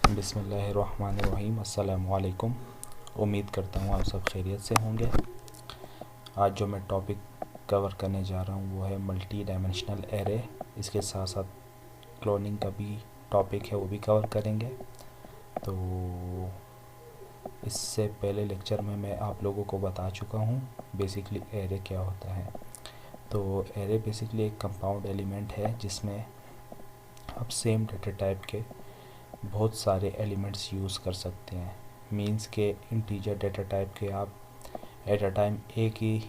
बिस्मिल्लाहिर्रहमानिर्रहीम। अस्सलामुअलैकुम। उम्मीद करता हूँ आप सब खैरियत से होंगे। आज जो मैं टॉपिक कवर करने जा रहा हूँ वो है मल्टी डायमेंशनल एरे। इसके साथ साथ क्लोनिंग का भी टॉपिक है, वो भी कवर करेंगे। तो इससे पहले लेक्चर में मैं आप लोगों को बता चुका हूँ बेसिकली एरे क्या होता है। तो एरे बेसिकली एक कंपाउंड एलिमेंट है जिसमें आप सेम डेटा टाइप के बहुत सारे एलिमेंट्स यूज़ कर सकते हैं। मींस के इंटीजर डेटा टाइप के आप एट अ टाइम एक ही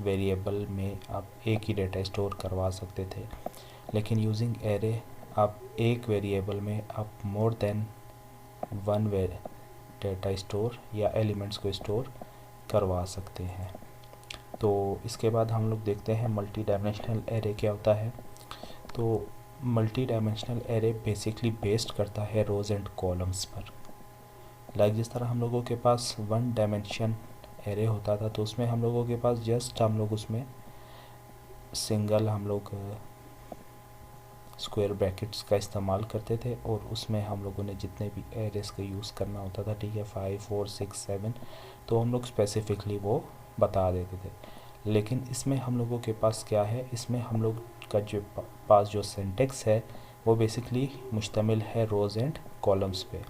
वेरिएबल में आप एक ही डेटा स्टोर करवा सकते थे, लेकिन यूजिंग एरे आप एक वेरिएबल में आप more than one data store या एलिमेंट्स को स्टोर करवा सकते हैं। तो इसके बाद हम लोग देखते हैं मल्टी डायमेंशनल एरे क्या होता है। तो multi dimensional array basically based करता है रोज़ एंड कॉलम्स पर। जिस तरह हम लोगों के पास वन डायमेंशन एरे होता था तो उसमें हम लोगों के पास जस्ट हम लोग उसमें सिंगल हम लोग स्क्वायर ब्रैकेट्स का इस्तेमाल करते थे और उसमें हम लोगों ने जितने भी एरेस का यूज़ करना होता था, ठीक है, 5, 4, 6, 7, तो हम लोग स्पेसिफिकली वो बता देते थे। लेकिन इसमें हम लोगों के पास क्या है, इसमें हम लोग का जो पास जो सिंटेक्स है वो बेसिकली मुश्तमिल है रोज़ एंड कॉलम्स पे।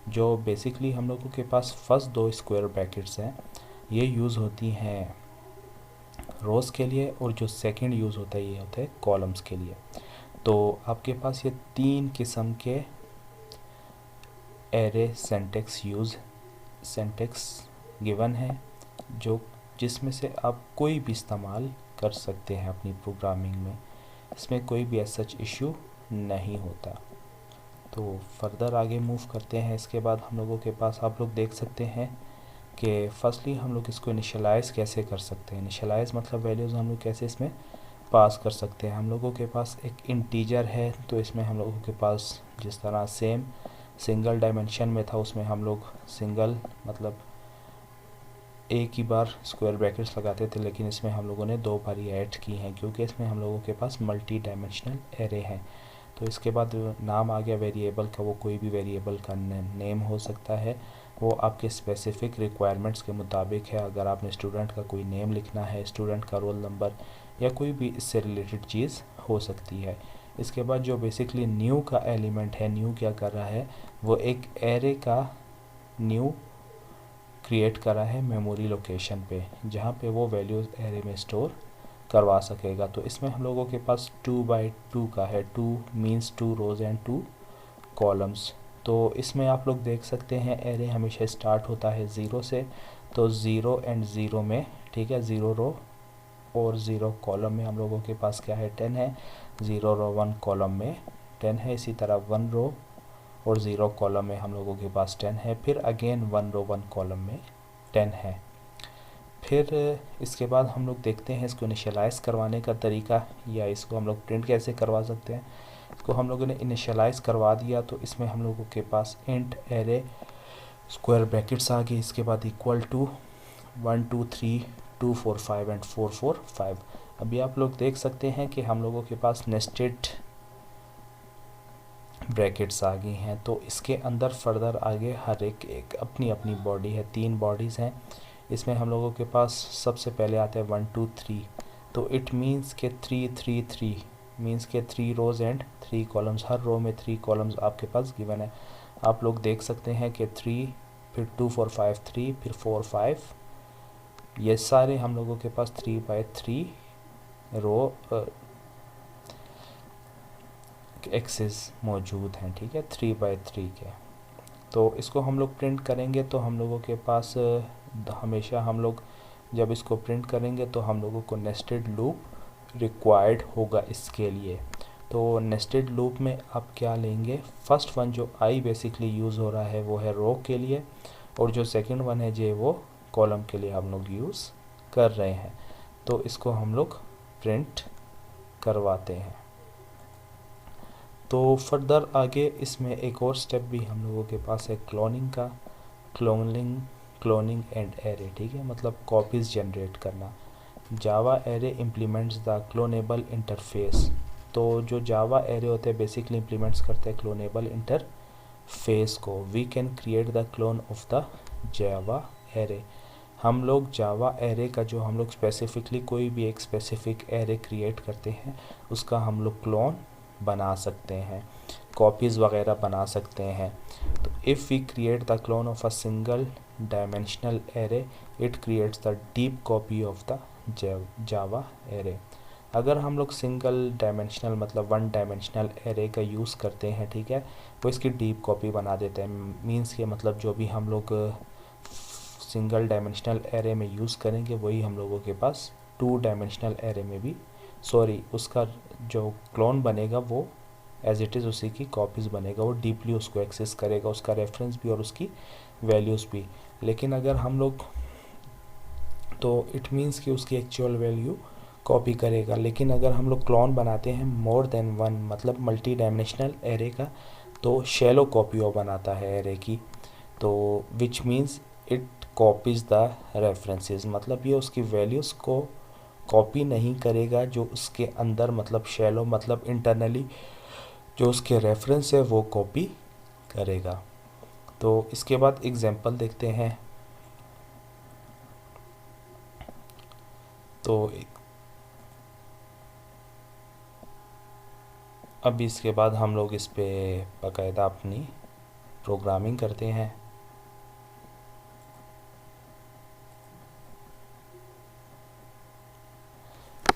जो बेसिकली हम लोगों के पास फर्स्ट दो स्क्वायर ब्रैकेट्स हैं ये यूज़ होती हैं रोज़ के लिए, और जो सेकंड यूज़ होता है ये होता है कॉलम्स के लिए। तो आपके पास ये तीन किस्म के एरे सिंटेक्स गिवन है जिसमें से आप कोई भी इस्तेमाल कर सकते हैं अपनी प्रोग्रामिंग में। इसमें कोई भी ऐसा इशू नहीं होता। तो फर्दर आगे मूव करते हैं। इसके बाद हम लोगों के पास आप लोग देख सकते हैं कि फर्स्टली हम लोग इसको इनिशियलाइज़ कैसे कर सकते हैं। इनिशियलाइज़ मतलब वैल्यूज़ हम लोग कैसे इसमें पास कर सकते हैं। हम लोगों के पास एक इंटीजर है तो इसमें हम लोगों के पास जिस तरह सेम सिंगल डायमेंशन में था उसमें हम लोग सिंगल मतलब एक ही बार स्क्वायर ब्रैकेट्स लगाते थे, लेकिन इसमें हम लोगों ने दो बार ऐड की हैं क्योंकि इसमें हम लोगों के पास मल्टी डायमेंशनल एरे हैं। तो इसके बाद नाम आ गया वेरिएबल का, वो कोई भी वेरिएबल का नेम हो सकता है, वो आपके स्पेसिफिक रिक्वायरमेंट्स के मुताबिक है। अगर आपने स्टूडेंट का कोई नेम लिखना है, स्टूडेंट का रोल नंबर या कोई भी इससे रिलेटेड चीज़ हो सकती है। इसके बाद जो बेसिकली न्यू का एलिमेंट है, न्यू क्या कर रहा है, वो एक एरे का न्यू क्रिएट करा है मेमोरी लोकेशन पे, जहाँ पे वो वैल्यूज़ एरे में स्टोर करवा सकेगा। तो इसमें हम लोगों के पास 2 by 2 का है। 2 मीन्स 2 रोज़ एंड 2 कॉलम्स। तो इसमें आप लोग देख सकते हैं एरे हमेशा स्टार्ट होता है 0 से। तो 0 एंड 0 में, ठीक है, 0 रो और 0 कॉलम में हम लोगों के पास क्या है, 10 है। 0 रो 1 कॉलम में 10 है। इसी तरह 1 रो और 0 कॉलम में हम लोगों के पास 10 है। फिर अगेन 1 रो 1 कॉलम में 10 है। फिर इसके बाद हम लोग देखते हैं इसको इनिशियलाइज़ करवाने का तरीका, या इसको हम लोग प्रिंट कैसे करवा सकते हैं। इसको हम लोगों ने इनिशियलाइज़ करवा दिया तो इसमें हम लोगों के पास इंट एरे स्क्वायर ब्रैकेट्स आ गए। इसके बाद इक्वल टू 1 2 3 2 4 5 एंड 4 4 5। अभी आप लोग देख सकते हैं कि हम लोगों के पास नेस्टेड ब्रैकेट्स आ गई हैं। तो इसके अंदर फर्दर आगे हर एक अपनी अपनी बॉडी है, 3 बॉडीज़ हैं। इसमें हम लोगों के पास सबसे पहले आता है 1 2 3। तो इट मीन्स के 3 3 3 मीन्स के 3 रोज़ एंड 3 कॉलम्स। हर रो में 3 कॉलम्स आपके पास गिवन है। आप लोग देख सकते हैं कि 3 फिर 2 4 5 3 फिर 4 5, ये सारे हम लोगों के पास 3 by 3 रो एक्सेस मौजूद हैं, ठीक है, 3 by 3 के। तो इसको हम लोग प्रिंट करेंगे तो हम लोगों के पास हमेशा हम लोग जब इसको प्रिंट करेंगे तो हम लोगों को नेस्टेड लूप रिक्वायर्ड होगा इसके लिए। तो नेस्टेड लूप में आप क्या लेंगे, फर्स्ट वन जो आई बेसिकली यूज़ हो रहा है वो है रो के लिए, और जो सेकंड वन है जे वो कॉलम के लिए हम लोग यूज़ कर रहे हैं। तो इसको हम लोग प्रिंट करवाते हैं। तो फर्दर आगे इसमें एक और स्टेप भी हम लोगों के पास है क्लोनिंग का। क्लोनिंग एंड एरे, ठीक है, मतलब कॉपीज़ जनरेट करना। Java array implements the cloneable interface. तो जो जावा एरे होते हैं बेसिकली इम्प्लीमेंट्स करते हैं क्लोनेबल इंटरफेस फेस को, we can create the clone of the Java array. हम लोग जावा एरे का जो हम लोग स्पेसिफिकली कोई भी एक स्पेसिफिक एरे क्रिएट करते हैं उसका हम लोग क्लोन बना सकते हैं, कॉपीज़ वगैरह बना सकते हैं। तो if we create the clone of a single dimensional array it creates the deep copy of the Java array. अगर हम लोग सिंगल डायमेंशनल मतलब वन डायमेंशनल एरे का यूज़ करते हैं, ठीक है, वो इसकी डीप कॉपी बना देते हैं। मीन्स के मतलब जो भी हम लोग सिंगल डायमेंशनल एरे में यूज़ करेंगे वही हम लोगों के पास टू डायमेंशनल एरे में भी उसका जो क्लोन बनेगा वो एज इट इज़ उसी की कॉपीज़ बनेगा, वो डीपली उसको एक्सेस करेगा, उसका रेफरेंस भी और उसकी वैल्यूज़ भी। लेकिन अगर हम लोग तो इट मीन्स कि उसकी एक्चुअल वैल्यू कॉपी करेगा। लेकिन अगर हम लोग क्लोन बनाते हैं मोर देन वन मतलब मल्टी डायमेंशनल एरे का, तो शैलो कॉपी वो बनाता है एरे की, तो which means it copies the references, मतलब ये उसकी वैल्यूज़ को कॉपी नहीं करेगा जो उसके अंदर मतलब शैलो मतलब इंटरनली जो उसके रेफरेंस है वो कॉपी करेगा। तो इसके बाद एग्जांपल देखते हैं। तो अब इसके बाद हम लोग इस पे बाकायदा अपनी प्रोग्रामिंग करते हैं।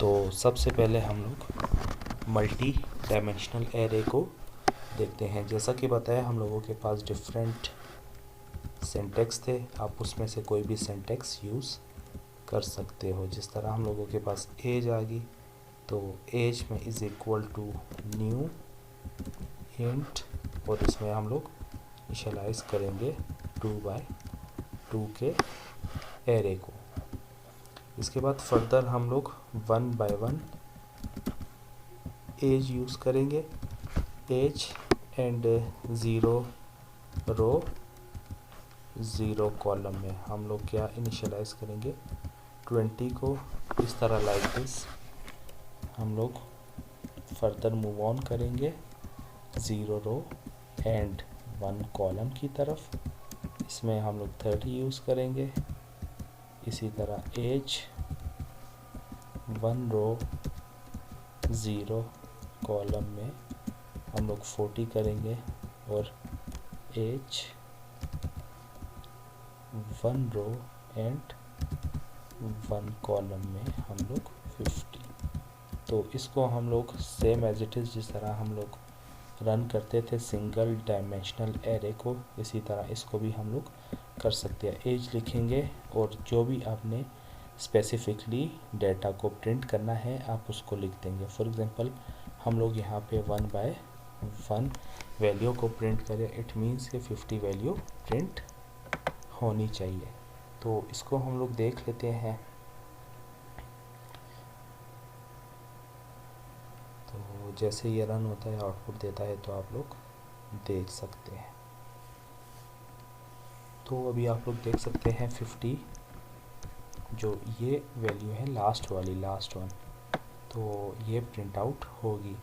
तो सबसे पहले हम लोग मल्टी डायमेंशनल एरे को देखते हैं। जैसा कि बताया हम लोगों के पास डिफरेंट सिंटेक्स थे, आप उसमें से कोई भी सिंटेक्स यूज़ कर सकते हो। जिस तरह हम लोगों के पास एज आ गई, तो एज में is equal to new int और इसमें हम लोग इनिशियलाइज करेंगे 2x2 के एरे को। इसके बाद फर्दर हम लोग 1 by 1 एज यूज़ करेंगे, एज एंड 0 रो 0 कॉलम में हम लोग क्या इनिशियलाइज करेंगे 20 को। इस तरह लाइक दिस हम लोग फर्दर मूव ऑन करेंगे 0 रो एंड 1 कॉलम की तरफ। इसमें हम लोग 30 यूज़ करेंगे। इसी तरह एज 1 रो 0 कॉलम में हम लोग 40 करेंगे और एज 1 रो एंड 1 कॉलम में हम लोग 50। तो इसको हम लोग सेम एज इट इज़ जिस तरह हम लोग रन करते थे सिंगल डायमेंशनल एरे को, इसी तरह इसको भी हम लोग कर सकते हैं। एज लिखेंगे और जो भी आपने स्पेसिफिकली डेटा को प्रिंट करना है आप उसको लिख देंगे। फॉर एग्जांपल हम लोग यहाँ पे 1 by 1 वैल्यू को प्रिंट करें, इट मीन्स कि 50 वैल्यू प्रिंट होनी चाहिए। तो इसको हम लोग देख लेते हैं। तो जैसे ये रन होता है आउटपुट देता है, तो आप लोग देख सकते हैं। तो अभी आप लोग देख सकते हैं 50 जो ये वैल्यू है लास्ट वाली, लास्ट वन, तो ये प्रिंट आउट होगी।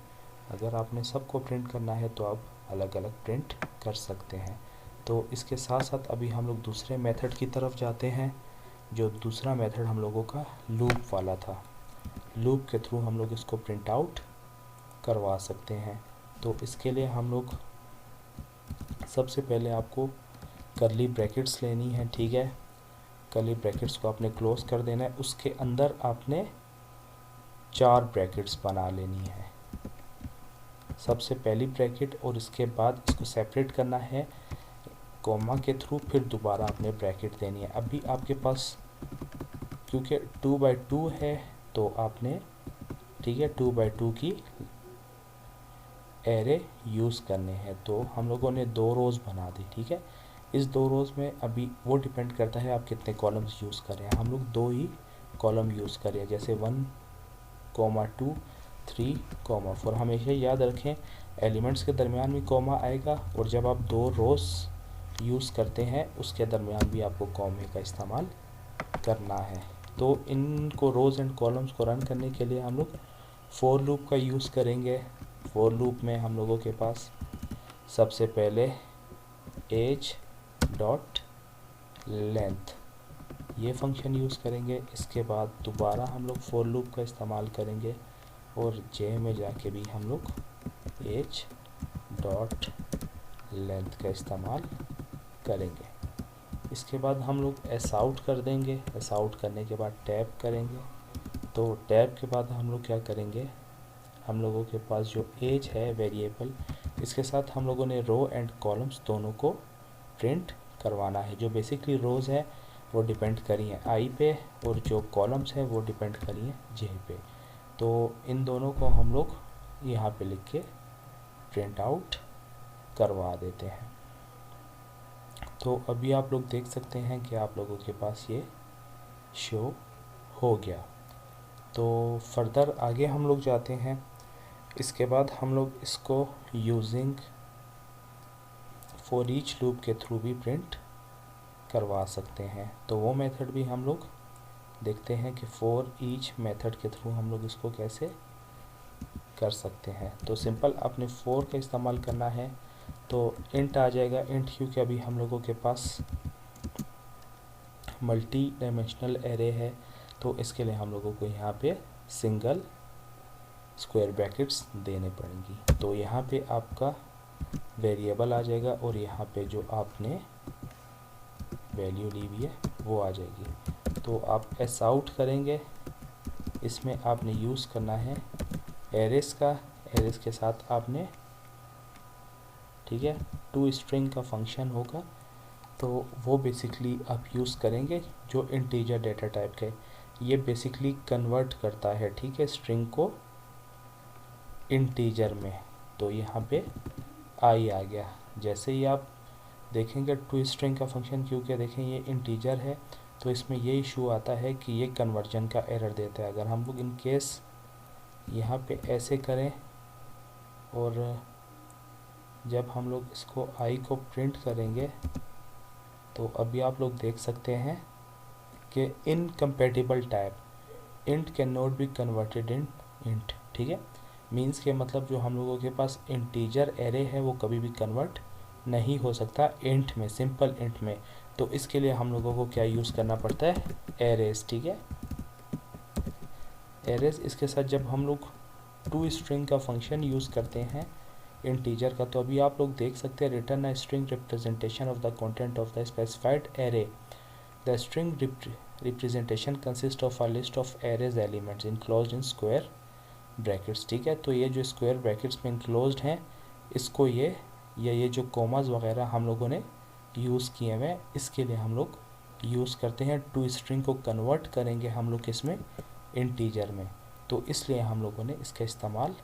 अगर आपने सबको प्रिंट करना है तो आप अलग अलग प्रिंट कर सकते हैं। तो इसके साथ साथ अभी हम लोग दूसरे मेथड की तरफ जाते हैं। जो दूसरा मेथड हम लोगों का लूप वाला था, लूप के थ्रू हम लोग इसको प्रिंट आउट करवा सकते हैं। तो इसके लिए हम लोग सबसे पहले आपको कर्ली ब्रैकेट्स लेनी है, ठीक है। कर्ली ब्रैकेट्स को आपने क्लोज कर देना है, उसके अंदर आपने 4 ब्रैकेट्स बना लेनी है। सबसे पहली ब्रैकेट और इसके बाद इसको सेपरेट करना है कॉमा के थ्रू, फिर दोबारा आपने ब्रैकेट देनी है। अभी आपके पास क्योंकि 2 by 2 है तो आपने, ठीक है, 2 by 2 की एरे यूज़ करने हैं। तो हम लोगों ने 2 रोज़ बना दी, ठीक है। इस 2 रोज़ में अभी वो डिपेंड करता है आप कितने कॉलम्स यूज़ कर रहे हैं। हम लोग 2 ही कॉलम यूज़ करें, जैसे 1, 2, 3, 4। हमेशा याद रखें एलिमेंट्स के दरमियान भी कॉमा आएगा और जब आप 2 रोज़ यूज़ करते हैं उसके दरमियान भी आपको कॉमे का इस्तेमाल करना है। तो इनको रोज़ एंड कॉलम्स को रन करने के लिए हम लोग फॉर लूप का यूज़ करेंगे। फॉर लूप में हम लोगों के पास सबसे पहले एज डॉट लेंथ, ये फंक्शन यूज़ करेंगे। इसके बाद दोबारा हम लोग फॉर लूप का इस्तेमाल करेंगे और जे में जाके भी हम लोग एज डॉट लेंथ का इस्तेमाल करेंगे। इसके बाद हम लोग एस आउट कर देंगे। एस आउट करने के बाद टैब करेंगे। तो टैब के बाद हम लोग क्या करेंगे, हम लोगों के पास जो एज है वेरिएबल, इसके साथ हम लोगों ने रो एंड कॉलम्स दोनों को प्रिंट करवाना है। जो बेसिकली रोज़ है वो डिपेंड करी हैं आई पे और जो कॉलम्स हैं वो डिपेंड करी हैं जे पे। तो इन दोनों को हम लोग यहाँ पे लिख के प्रिंट आउट करवा देते हैं। तो अभी आप लोग देख सकते हैं कि आप लोगों के पास ये शो हो गया। तो फर्दर आगे हम लोग जाते हैं। इसके बाद हम लोग इसको यूजिंग फॉर ईच लूप के थ्रू भी प्रिंट करवा सकते हैं। तो वो मेथड भी हम लोग देखते हैं कि फॉर ईच मेथड के थ्रू हम लोग इसको कैसे कर सकते हैं। तो सिंपल आपने फॉर का इस्तेमाल करना है तो इंट आ जाएगा। इंट क्योंकि अभी हम लोगों के पास मल्टी डायमेंशनल एरे है तो इसके लिए हम लोगों को यहाँ पे सिंगल स्क्वायर ब्रैकेट्स देने पड़ेंगी। तो यहाँ पे आपका वेरिएबल आ जाएगा और यहाँ पे जो आपने वैल्यू ली हुई है वो आ जाएगी। तो आप एस आउट करेंगे, इसमें आपने यूज़ करना है एरेस का। एरेस के साथ आपने, ठीक है, टू स्ट्रिंग का फंक्शन होगा तो वो बेसिकली आप यूज़ करेंगे जो इंटीजर डेटा टाइप का है। ये बेसिकली कन्वर्ट करता है, ठीक है, स्ट्रिंग को इंटीजर में। तो यहाँ पे आई आ गया। जैसे ही आप देखेंगे टू स्ट्रिंग का फंक्शन, क्योंकि देखें ये इंटीजर है तो इसमें ये इशू आता है कि ये कन्वर्जन का एरर देता है। अगर हम लोग इन केस यहाँ पे ऐसे करें और जब हम लोग इसको आई को प्रिंट करेंगे तो अभी आप लोग देख सकते हैं कि incompatible type int can not be converted in int, ठीक है। मीन्स के मतलब जो हम लोगों के पास इंटीजर एरे है वो कभी भी कन्वर्ट नहीं हो सकता इंट में, सिंपल इंट में। तो इसके लिए हम लोगों को क्या यूज़ करना पड़ता है, एरेज, ठीक है, एरेज। इसके साथ जब हम लोग टू स्ट्रिंग का फंक्शन यूज़ करते हैं इंटीजर का, तो अभी आप लोग देख सकते हैं return a string representation of the content of the specified array. The string representation consist of a list of arrays elements enclosed in square brackets, ठीक है। तो ये जो स्क्वायर ब्रैकेट्स में इनक्लोज्ड हैं इसको ये जो कोमास वगैरह हम लोगों ने यूज़ किए हुए, इसके लिए हम लोग यूज़ करते हैं। टू स्ट्रिंग को कन्वर्ट करेंगे हम लोग इसमें इंटीजर में, तो इसलिए हम लोगों ने इसका इस्तेमाल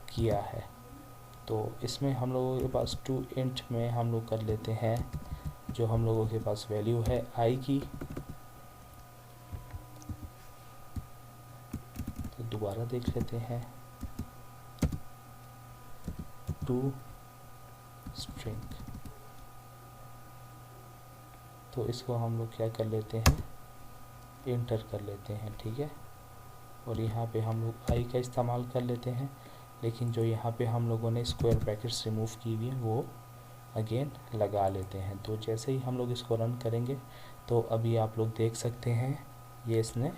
किया है। तो इसमें हम लोगों के पास टू इंट में हम लोग कर लेते हैं जो हम लोगों के पास वैल्यू है आई की। तो दोबारा देख लेते हैं टू स्ट्रिंग, तो इसको हम लोग क्या कर लेते हैं, इंटर कर लेते हैं, ठीक है। और यहाँ पे हम लोग आई का इस्तेमाल कर लेते हैं, लेकिन जो यहाँ पे हम लोगों ने स्क्वायर ब्रैकेट्स रिमूव की हुई है वो अगेन लगा लेते हैं। तो जैसे ही हम लोग इसको रन करेंगे तो अभी आप लोग देख सकते हैं ये इसने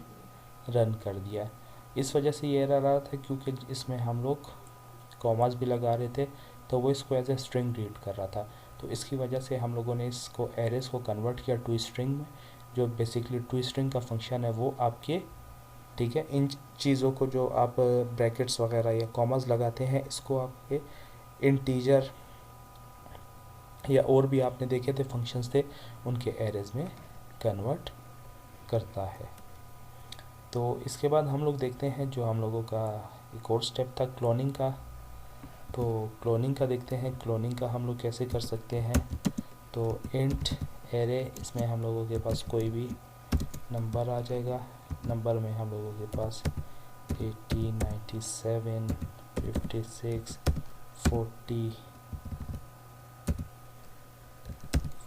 रन कर दिया। इस वजह से ये एरर आ रहा था क्योंकि इसमें हम लोग कॉमास भी लगा रहे थे तो वो इसको एज ए स्ट्रिंग रीड कर रहा था। तो इसकी वजह से हम लोगों ने इसको एरेस को कन्वर्ट किया टू स्ट्रिंग में। जो बेसिकली टू स्ट्रिंग का फंक्शन है वो आपके, ठीक है, इन चीज़ों को जो आप ब्रैकेट्स वगैरह या कॉमास लगाते हैं इसको आपके इंटीजर या और भी आपने देखे थे फंक्शंस थे उनके एरेज में कन्वर्ट करता है। तो इसके बाद हम लोग देखते हैं जो हम लोगों का एक और स्टेप था क्लोनिंग का। तो क्लोनिंग का देखते हैं, क्लोनिंग का हम लोग कैसे कर सकते हैं। तो इंट एरे, इसमें हम लोगों के पास कोई भी नंबर आ जाएगा। नंबर में हम लोगों के पास 80, 97, 56, 40,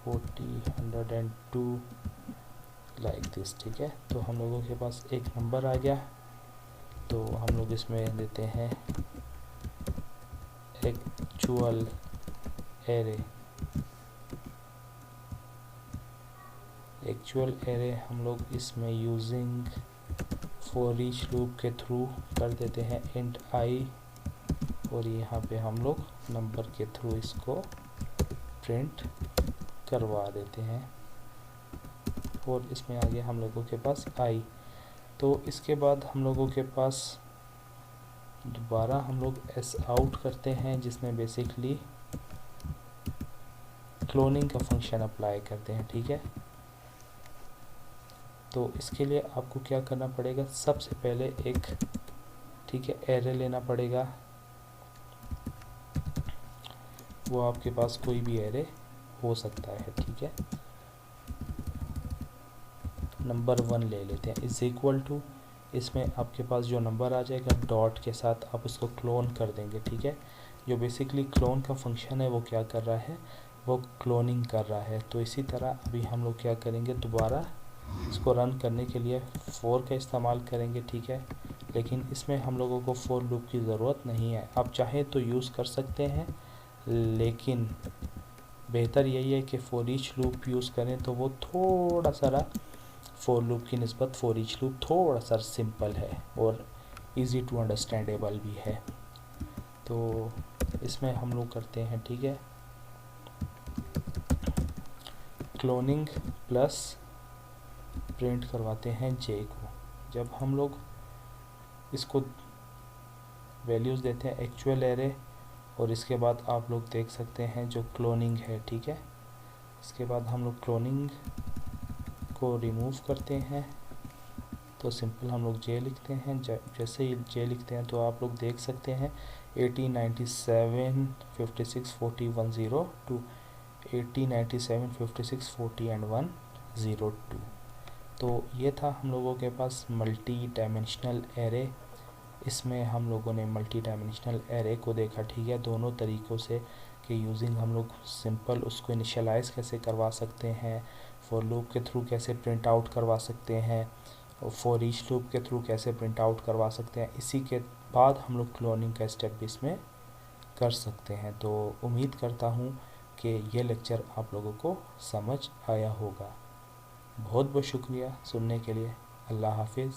102 लाइक दिस, ठीक है। तो हम लोगों के पास एक नंबर आ गया। तो हम लोग इसमें देते हैं एक्चुअल एरे, एक्चुअल एरे हम लोग इसमें यूजिंग फॉर ईच लूप के थ्रू कर देते हैं इंट आई, और यहाँ पे हम लोग नंबर के थ्रू इसको प्रिंट करवा देते हैं, और इसमें आ गया हम लोगों के पास आई। तो इसके बाद हम लोगों के पास दोबारा हम लोग एस आउट करते हैं, जिसमें बेसिकली क्लोनिंग का फंक्शन अप्लाई करते हैं, ठीक है। तो इसके लिए आपको क्या करना पड़ेगा, सबसे पहले एक, ठीक है, एरे लेना पड़ेगा। वो आपके पास कोई भी एरे हो सकता है, ठीक है। नंबर 1 ले लेते हैं, इज इक्वल टू, इसमें आपके पास जो नंबर आ जाएगा डॉट के साथ आप उसको क्लोन कर देंगे, ठीक है। जो बेसिकली क्लोन का फंक्शन है वो क्या कर रहा है, वो क्लोनिंग कर रहा है। तो इसी तरह अभी हम लोग क्या करेंगे, दोबारा इसको रन करने के लिए फॉर का इस्तेमाल करेंगे, ठीक है। लेकिन इसमें हम लोगों को फॉर लूप की ज़रूरत नहीं है, आप चाहें तो यूज़ कर सकते हैं, लेकिन बेहतर यही है कि फॉर ईच लूप यूज़ करें, तो वो थोड़ा सा फॉर लूप की निस्बत फॉर ईच लूप थोड़ा सा सिंपल है और इजी टू अंडरस्टैंडेबल भी है। तो इसमें हम लोग करते हैं, ठीक है, क्लोनिंग प्लस प्रिंट करवाते हैं जे को। जब हम लोग इसको वैल्यूज़ देते हैं एक्चुअल एरे, और इसके बाद आप लोग देख सकते हैं जो क्लोनिंग है, ठीक है। इसके बाद हम लोग क्लोनिंग को रिमूव करते हैं, तो सिंपल हम लोग जे लिखते हैं। जैसे ही जे लिखते हैं तो आप लोग देख सकते हैं 80 97 56 40 102, 80 97 56 40 एंड 102। तो ये था हम लोगों के पास मल्टी डायमेंशनल एरे। इसमें हम लोगों ने मल्टी डायमेंशनल एरे को देखा, ठीक है, दोनों तरीक़ों से कि यूजिंग हम लोग सिंपल उसको इनिशियलाइज़ कैसे करवा सकते हैं, फॉर लूप के थ्रू कैसे प्रिंट आउट करवा सकते हैं, और फॉर ईच लूप के थ्रू कैसे प्रिंट आउट करवा सकते हैं। इसी के बाद हम लोग क्लोनिंग का स्टेप भी इसमें कर सकते हैं। तो उम्मीद करता हूँ कि ये लेक्चर आप लोगों को समझ आया होगा। बहुत बहुत शुक्रिया सुनने के लिए। अल्लाह हाफिज़।